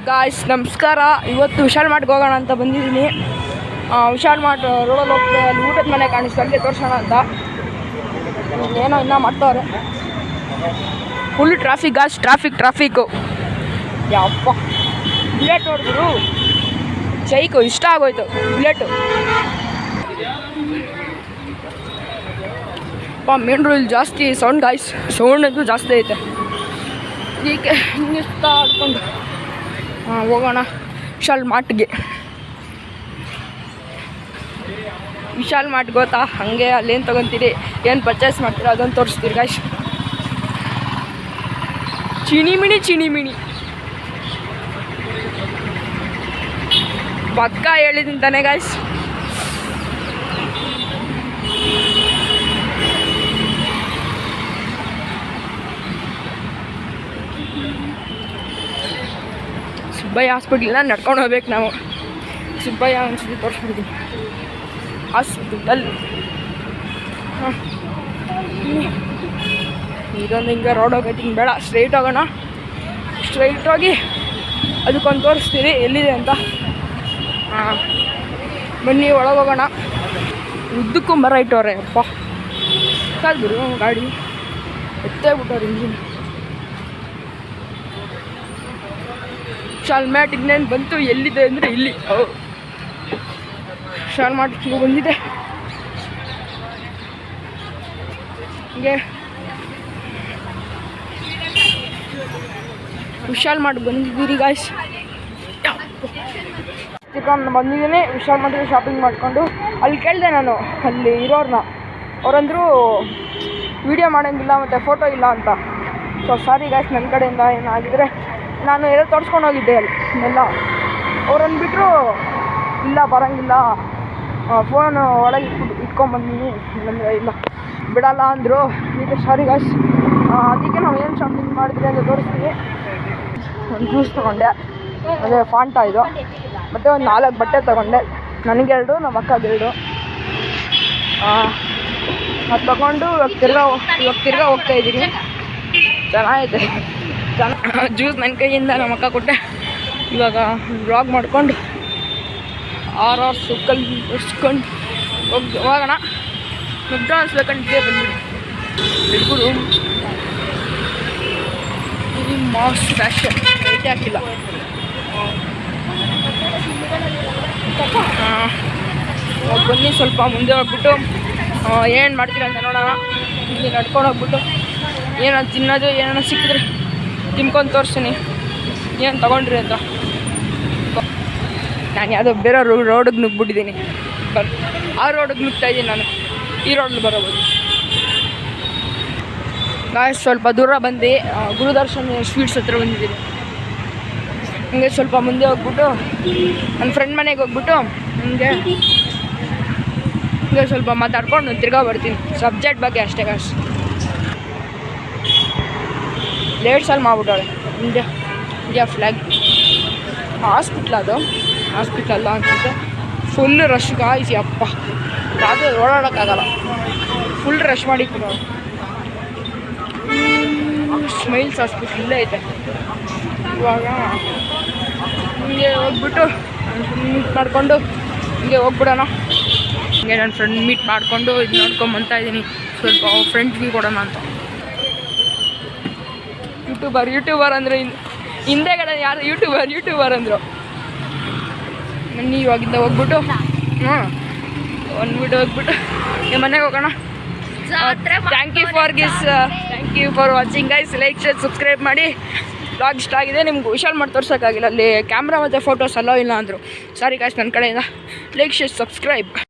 Guys ನಮಸ್ಕಾರ. ಇವತ್ತು ವಿಶಾಲ್ ಮಾರ್ಟ್ಗೆ ಹೋಗೋಣ ಅಂತ ಬಂದಿದ್ದೀನಿ. ವಿಶಾಲ್ ಮಾರ್ಟ್ ರೋಡಲ್ಲಿ ಹೋಗ್ತದೆ, ಅಲ್ಲಿ ಊಟದ ಮನೆ ಕಾಣಿಸ್ತು, ಅಲ್ಲಿಗೆ ತೋರಿಸೋಣ ಅಂತ. ಏನೋ ಇನ್ನೂ ಮಾಡ್ತವ್ರೆ. Full traffic guys, traffic. ಯಪ್ಪ ಬುಲೆಟ್ ನೋಡಿದ್ರು ಚೈಕು ಇಷ್ಟ ಆಗೋಯ್ತು ಬುಲೆಟು. ಮೇನ್ ರೋಡ್ ಜಾಸ್ತಿ ಸೌಂಡ್ ಗಾಯ್ಸ್, ಸೌಂಡ್ ಅಂತೂ ಜಾಸ್ತಿ ಐತೆ. ಈಗ ಹಿಂಗಿಸ್ತಾ ಆಡ್ಕೊಂಡು ಹೋಗೋಣ ವಿಶಾಲ್ ಮಾರ್ಟ್ಗೆ. ವಿಶಾಲ್ ಮಾರ್ಟ್ ಗೊತ್ತಾ, ಹಾಗೆ ಅಲ್ಲೇನು ತೊಗೊತೀರಿ, ಏನು ಪರ್ಚೇಸ್ ಮಾಡ್ತೀರಾ ಅದನ್ನು ತೋರಿಸ್ತೀರಿ ಗಾಯ್ಸ್. ಚಿಣಿಮಿಣಿ ಪಕ್ಕ ಹೇಳಿದ್ದೀನಿ ತಾನೆ ಗಾಯ್ಸ್. ಸುಬ್ಬಯ್ಯ ಹಾಸ್ಪಿಟ್ಲಿಂದ ನಡ್ಕೊಂಡು ಹೋಗ್ಬೇಕು ನಾವು. ಸುಬ್ಬಯ್ಯ ಒಂದ್ಸತಿ ತೋರಿಸ್ಬಿಡ್ತೀನಿ ಹಾಸ್ಪಿಟಲ್. ಇದೊಂದು ಹಿಂಗೆ ರೋಡ್ ಹೋಗೈತಿ, ಹಿಂಗೆ ಬೇಡ, ಸ್ಟ್ರೈಟ್ ಹೋಗೋಣ. ಸ್ಟ್ರೈಟ್ ಹೋಗಿ ಅದಕ್ಕೊಂದು ತೋರಿಸ್ತೀರಿ ಎಲ್ಲಿದೆ ಅಂತ. ಬನ್ನಿ ಒಳಗೆ ಹೋಗೋಣ. ಉದ್ದಕ್ಕೂ ಮರ ಇಟ್ಟವ್ರೆ ಅಪ್ಪ, ಕಾದ್ಬಿಡು ಗಾಡಿ ಎತ್ತೇ ಬಿಟ್ಟವ್ರೆ ಇಂಜಿನ್. ವಿಶಾಲ್ ಮಾರ್ಟ್ ಇನ್ನೇನು ಬಂತು, ಎಲ್ಲಿದೆ ಅಂದರೆ ಇಲ್ಲಿ ವಿಶಾಲ್ ಮಾರ್ಟ್ಗೆ ಬಂದಿದೆ. ಹೀಗೆ ವಿಶಾಲ್ ಮಾರ್ಟ್ ಬಂದಿದ್ದೀರಿ ಗಾಯ್ಸ್. ಬಂದಿದ್ದೀನಿ ವಿಶಾಲ್ ಮಾರ್ಟ್ಗೆ ಶಾಪಿಂಗ್ ಮಾಡಿಕೊಂಡು. ಅಲ್ಲಿ ಕೇಳಿದೆ ನಾನು ಅಲ್ಲಿ ಇರೋರನ್ನ, ಅವರಂದರು ವಿಡಿಯೋ ಮಾಡೋಂಗಿಲ್ಲ ಮತ್ತು ಫೋಟೋ ಇಲ್ಲ ಅಂತ. ಸೊ ಸಾರಿ ಗಾಯ್ಸ್, ನನ್ನ ಕಡೆಯಿಂದ ಏನಾಗಿದ್ರೆ ನಾನು ಎಲ್ಲ ತೋರಿಸ್ಕೊಂಡು ಹೋಗಿದ್ದೆ ಅಲ್ಲಿ ಎಲ್ಲ. ಅವ್ರು ಅಂದ್ಬಿಟ್ರು ಇಲ್ಲ ಬರೋಂಗಿಲ್ಲ, ಫೋನು ಒಳಗೆ ಇಟ್ಕೊಂಬಂದಿನಿ, ನಮಗೆ ಇಲ್ಲ ಬಿಡಲ್ಲ ಅಂದರು. ಈಗ ಸಾರಿ ಗಾಯ್ಸ್, ಅದಕ್ಕೆ ನಾವು ಏನು ಶಾಪಿಂಗ್ ಮಾಡಿದ್ರಿ ಅಂತ ತೋರಿಸ್ತೀವಿ. ಒಂದು ಜ್ಯೂಸ್ ತೊಗೊಂಡೆ, ಅದೇ ಫಾಂಟಾ ಇದು, ಮತ್ತು ಒಂದು 4 ಬಟ್ಟೆ ತೊಗೊಂಡೆ. ನನಗೆರಡು, ನಮ್ಮ ಅಕ್ಕಗೆರಡು. ಅದು ತೊಗೊಂಡು ಇವಾಗ ತಿರ್ಗಾ ಹೋಗ್ತಾಯಿದ್ದೀನಿ. ಚೆನ್ನಾಗಿದೆ ಜ್ಯೂಸ್ ನನ್ನ ಕೈಯಿಂದ ನಮ್ಮ ಅಕ್ಕ ಕೊಟ್ಟೆ. ಇವಾಗ ವ್ಲಾಗ್ ಮಾಡ್ಕೊಂಡು ಆರ್ ಸರ್ಕಲ್ ಇಸ್ಕೊಂಡು ಹೋಗೋಣ. ಮೆಕ್ಡಾನಲ್ಸ್ ಬೇಕಂತ ಬಂದ್ಬಿಡಿ. ಬಿಡ್ಬಿಡು ಮಾಸ್ ಫ್ಯಾಷನ್ ಐತೆ ಹಾಕಿಲ್ಲ. ಬನ್ನಿ ಸ್ವಲ್ಪ ಮುಂದೆ ಹೋಗ್ಬಿಟ್ಟು ಏನು ಮಾಡ್ತೀರ ಅಂತ ನೋಡೋಣ. ಇಲ್ಲಿ ನಡ್ಕೊಂಡು ಹೋಗ್ಬಿಟ್ಟು ಏನೋ ತಿನ್ನೋದು ಏನಾರ ಸಿಕ್ಕಿದ್ರೆ ತಿನ್ಕೊಂಡು ತೋರಿಸ್ತೀನಿ ಏನು ತೊಗೊಂಡ್ರಿ ಅಂತ. ನಾನು ಯಾವುದೋ ಬೇರೆ ರೋಡಿಗೆ ನುಗ್ಬಿಟ್ಟಿದ್ದೀನಿ, ಆ ರೋಡಿಗೆ ನುಗ್ತಾಯಿದ್ದೀನಿ ನಾನು. ಈ ರೋಡಲ್ಲಿ ಬರೋಬೋದು ಗಾಯ್ಸ್. ಸ್ವಲ್ಪ ದೂರ ಬಂದು ಗುರುದರ್ಶನ್ ಸ್ವೀಟ್ಸ್ ಹತ್ರ ಬಂದಿದ್ದೀನಿ. ಹಂಗೆ ಸ್ವಲ್ಪ ಮುಂದೆ ಹೋಗ್ಬಿಟ್ಟು ನನ್ನ ಫ್ರೆಂಡ್ ಮನೆಗೆ ಹೋಗ್ಬಿಟ್ಟು ಹಂಗೆ ಸ್ವಲ್ಪ ಮಾತಾಡ್ಕೊಂಡು ತಿರ್ಗಾ ಬರ್ತೀನಿ. ಸಬ್ಜೆಕ್ಟ್ ಬಗ್ಗೆ ಅಷ್ಟೇ ಗಾಯ್ಸ್. ಲೇಟ್ ಸಾಲ್ ಮಾಡ್ಬಿಟ್ಟವಳೆ ಇಂಡಿಯಾ ಫ್ಲ್ಯಾಗ್. ಹಾಸ್ಪಿಟ್ಲ್ ಅದು, ಹಾಸ್ಪಿಟ್ಲಲ್ಲ ಅನ್ಸುತ್ತೆ. ಫುಲ್ ರಶ್ ಗಾಯ್ಸ್, ಅಪ್ಪ ಅದು ಓಡಾಡೋಕ್ಕಾಗಲ್ಲ, ಫುಲ್ ರಶ್ ಮಾಡಿಕೊಂಡು. ಸ್ಮೈಲ್ಸ್ ಹಾಸ್ಪಿಟ್ಲ್ ಇಲ್ಲೇ ಐತೆ. ಇವಾಗ ಹಿಂಗೆ ಹೋಗ್ಬಿಟ್ಟು ಮೀಟ್ ಮಾಡಿಕೊಂಡು ಹಿಂಗೆ ಹೋಗ್ಬಿಡೋಣ. ಹಿಂಗೆ ನನ್ನ ಫ್ರೆಂಡ್ ಮೀಟ್ ಮಾಡಿಕೊಂಡು ಇದು ನೋಡ್ಕೊಂಬಂತ ಇದ್ದೀನಿ. ಸ್ವಲ್ಪ ಫ್ರೆಂಡ್ಸ್ಗೆ ಕೊಡೋಣ ಅಂತ. ಯೂಟ್ಯೂಬರ್ ಅಂದರೆ ಹಿಂದೆಗಡೆ ಯಾರು ಯೂಟ್ಯೂಬರ್ ಅಂದರು. ಇವಾಗಿಂದ ಹೋಗ್ಬಿಟ್ಟು ಹೋಗ್ಬಿಟ್ಟು ಮನೆಗೆ ಹೋಗೋಣ. Thank you for watching guys. Like share subscribe ಮಾಡಿ. ವ್ಲಾಗ್ ಇಷ್ಟ ಆಗಿದೆ. ನಿಮ್ಗೆ ವಿಶಾಲ್ ಮಾಡಿ ತೋರ್ಸೋಕ್ಕಾಗಿಲ್ಲ, ಅಲ್ಲಿ ಕ್ಯಾಮ್ರಾ ಮತ್ತು ಫೋಟೋಸ್ ಅಲೋ ಇಲ್ಲ ಅಂದರು. ಸಾರಿ ಗೈಸ್, ನನ್ನ ಕಡೆಯಿಂದ ಲೈಕ್ ಶೇರ್ ಸಬ್ಸ್ಕ್ರೈಬ್.